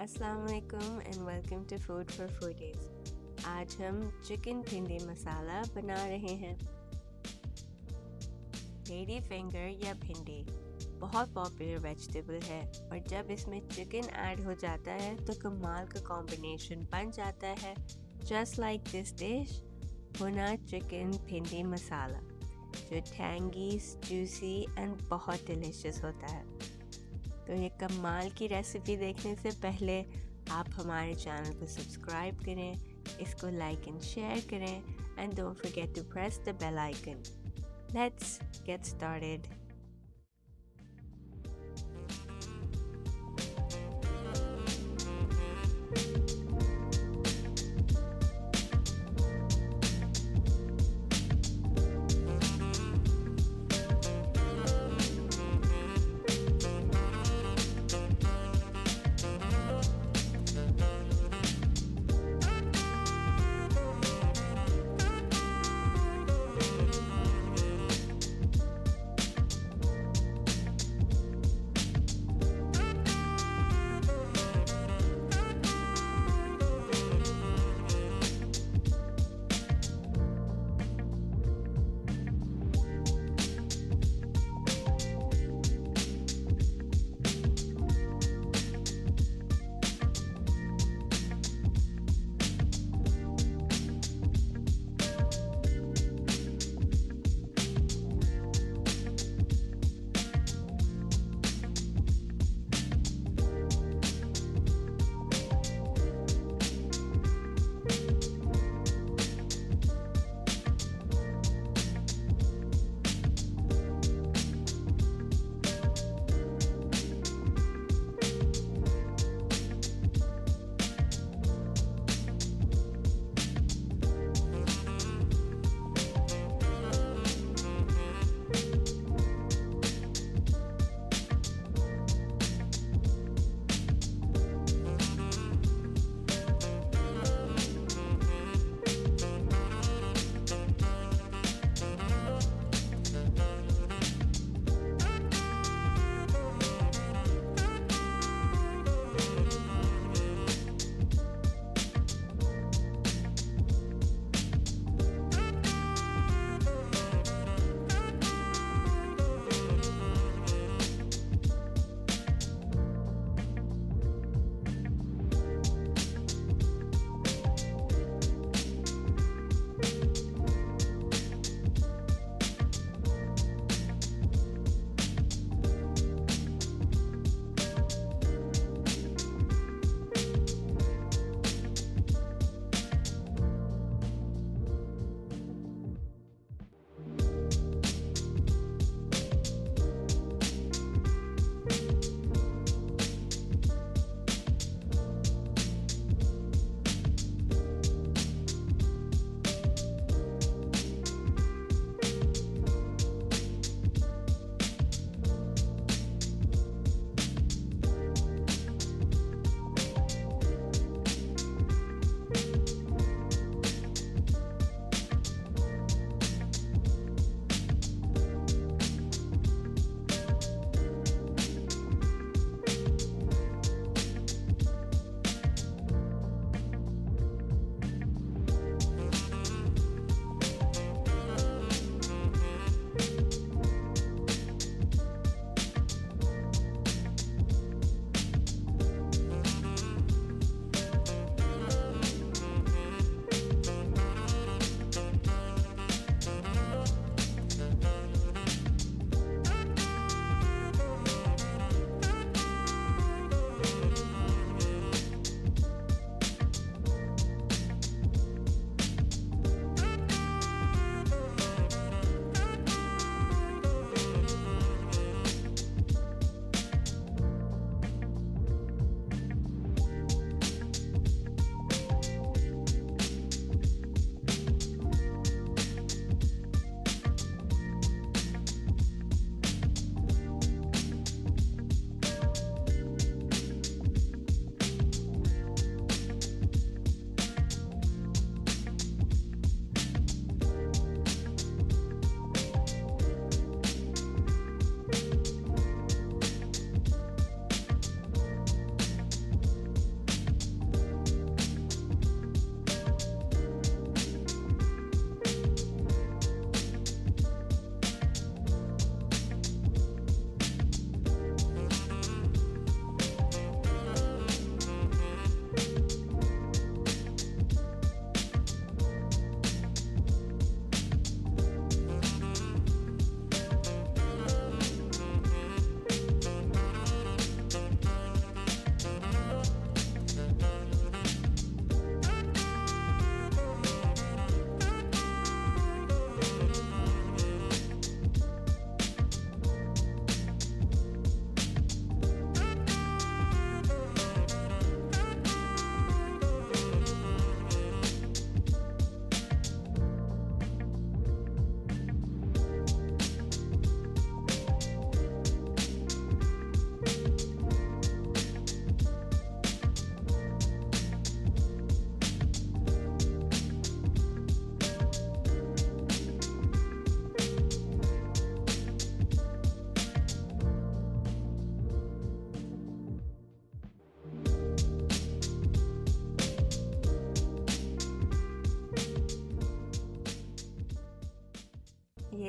अस्सलाम वालेकुम and welcome to food for foodies. आज हम चिकन भिंडी मसाला बना रहे हैं। लेडी फिंगर या भिंडी बहुत पॉपुलर वेजिटेबल है और जब इसमें चिकन ऐड हो जाता है तो कमाल का कॉम्बिनेशन बन जाता है। जस्ट लाइक दिस डिश भुना चिकन भिंडी मसाला जो टैंगी, जूसी एंड बहुत डिलीशियस होता है। तो ये कमाल की रेसिपी देखने से पहले आप हमारे चैनल को सब्सक्राइब करें, इसको लाइक एंड शेयर करें and don't forget to press the bell icon. Let's get started.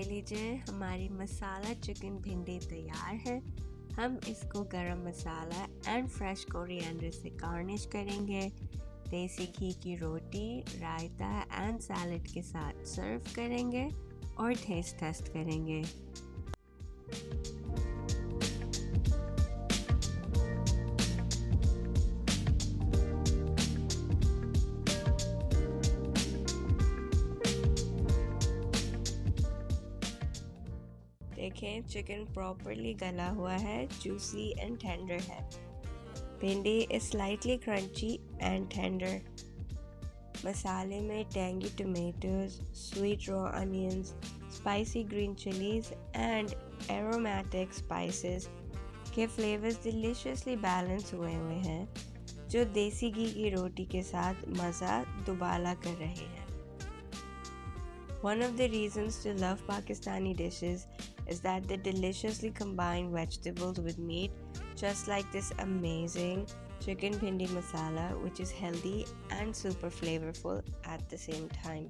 ये लीजिए, हमारी मसाला चिकन भिंडी तैयार है। हम इसको गरम मसाला एंड फ्रेश कोरिएंडर से गार्निश करेंगे। देसी घी की रोटी, रायता एंड सैलेड के साथ सर्व करेंगे और टेस्ट करेंगे। देखें, चिकन प्रॉपरली गला हुआ है, जूसी एंड टेंडर है। भिंडी is slightly crunchy and tender. मसाले में tangy tomatoes, sweet raw onions, spicy green chillies and aromatic spices के फ्लेवर्स डिलीशियसली बैलेंस हुए हैं, जो देसी घी की रोटी के साथ मज़ा दुबाला कर रहे हैं। One of the reasons to love Pakistani dishes is that they deliciously combine vegetables with meat, just like this amazing Chicken Bhindi Masala, which is healthy and super flavorful at the same time.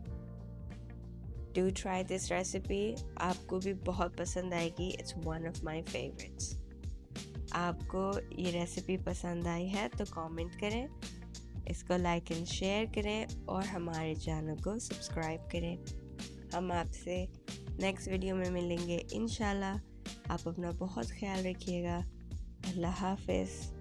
Do try this recipe, आपको भी बहुत पसंद आएगी। It's one of my favorites. आपको ये recipe पसंद आई है तो कमेंट करें, इसको लाइक एंड शेयर करें और हमारे चैनल को सब्सक्राइब करें। हम आपसे नेक्स्ट वीडियो में मिलेंगे इंशाल्लाह। आप अपना बहुत ख्याल रखिएगा। अल्लाह हाफ़िज़।